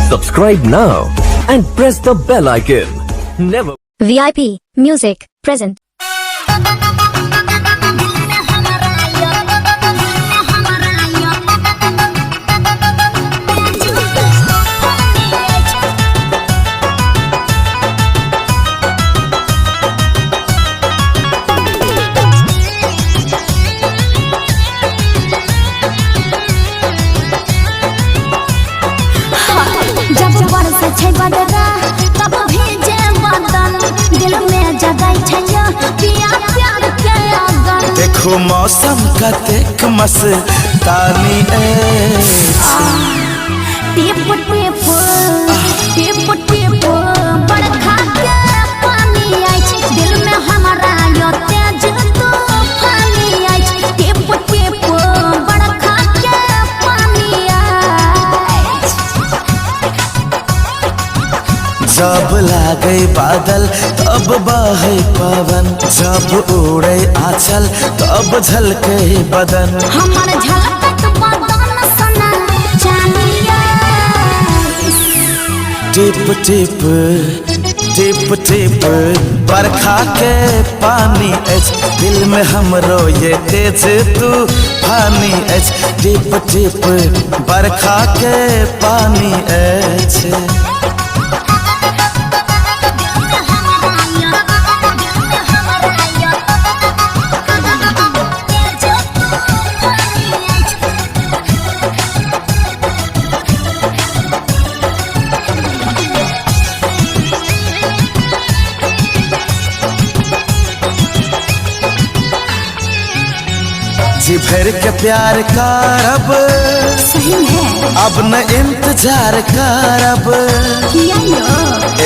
Subscribe now and press the bell icon. Never. VIP Music present. जब बरस छै बदरा तब भेजे बदन दिल में जगै छै पिया प्यार के अगन। देखो मौसम कतेक मस्तानी टिप टिप टिप टिप बरखा के पानी अछि दिल में हमारा यो तेज तूफानी अछि। टिप टिप बरखा के पानी अछि। जब लागे बादल तब बहे पवन, जब उड़े आंचल तब झलके बदन। हमर झलकत बदन सना चानिया। टिप टिप टिप टिप बरखा के पानी अछि दिल में हमरो ये तेज तूफानी अछि। टिप टिप बरखा के पानी अछि। जी भर के प्यार करब सही है अब न इंतजार करब,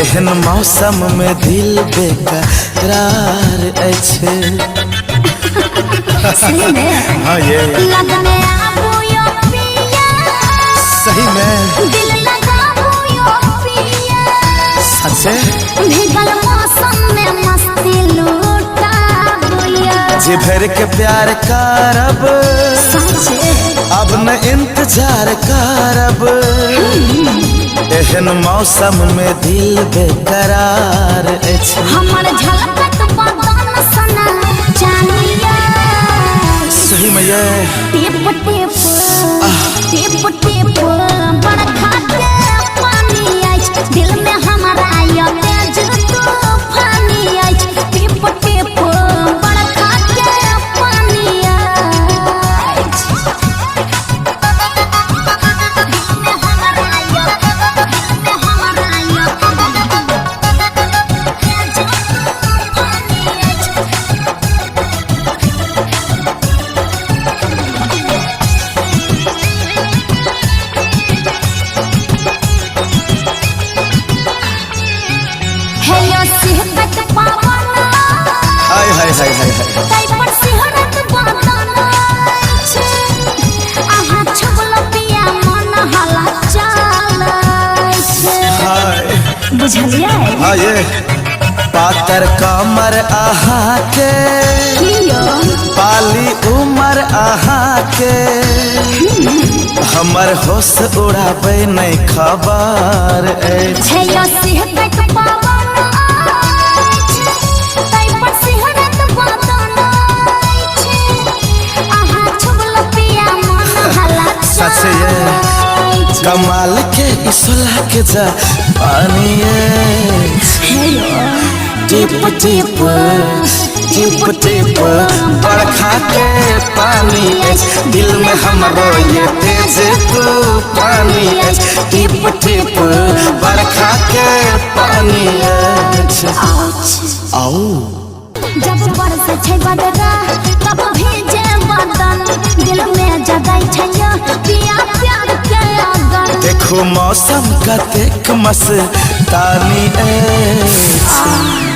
एहन मौसम में दिल बेकरार अछि। सही में हाँ ये लगने आबू यो पिया, सही में दिल लगाबू यो पिया। सच्चे भीगल मौसम में मस्ती लूटाबू यो। जी भर के प्यार करब सच्चे अब न इंतजार करब, एहन मौसम में दिल बेकरार अछि। हमर झलकत बदन सना चानिया। सही में ये टिप टिप टिप टिप बरखा के पानी अछि दिल में हमारा यो तेज तूफानी अछि। टिप टिप बरखा के पानी अछि। दिल में हमारा यो तेज तूफानी अछि। हेलो सिहरत पावन हाय हाय हाय हाय हाय तै पर सिहरत बदन छै। आहा छबल पिया मन हला चल छै। हाय बुझलियै हाँ ये पातर कमर आहा के, कियो पाली उमर आहा के, हमर होश उड़ाबै नहीं खबर अछि। हेलो सिहरत पावन तै पर सिहरत बदन छै। आहा छबल पिया मन हला सच ये चल। कमाल के इसला के जा पानी टिप टिप टिप टिप बरखा के पानी अछि दिल में हमरो ये तेज तूफानी अछि। टिप टिप बरखा के पानी अछि। आओ जब बरस छै बदरा तब भेजे बदन दिल में जगै छै पिया प्यार के अगन। देखो मौसम कतेक मस्तानी अछि।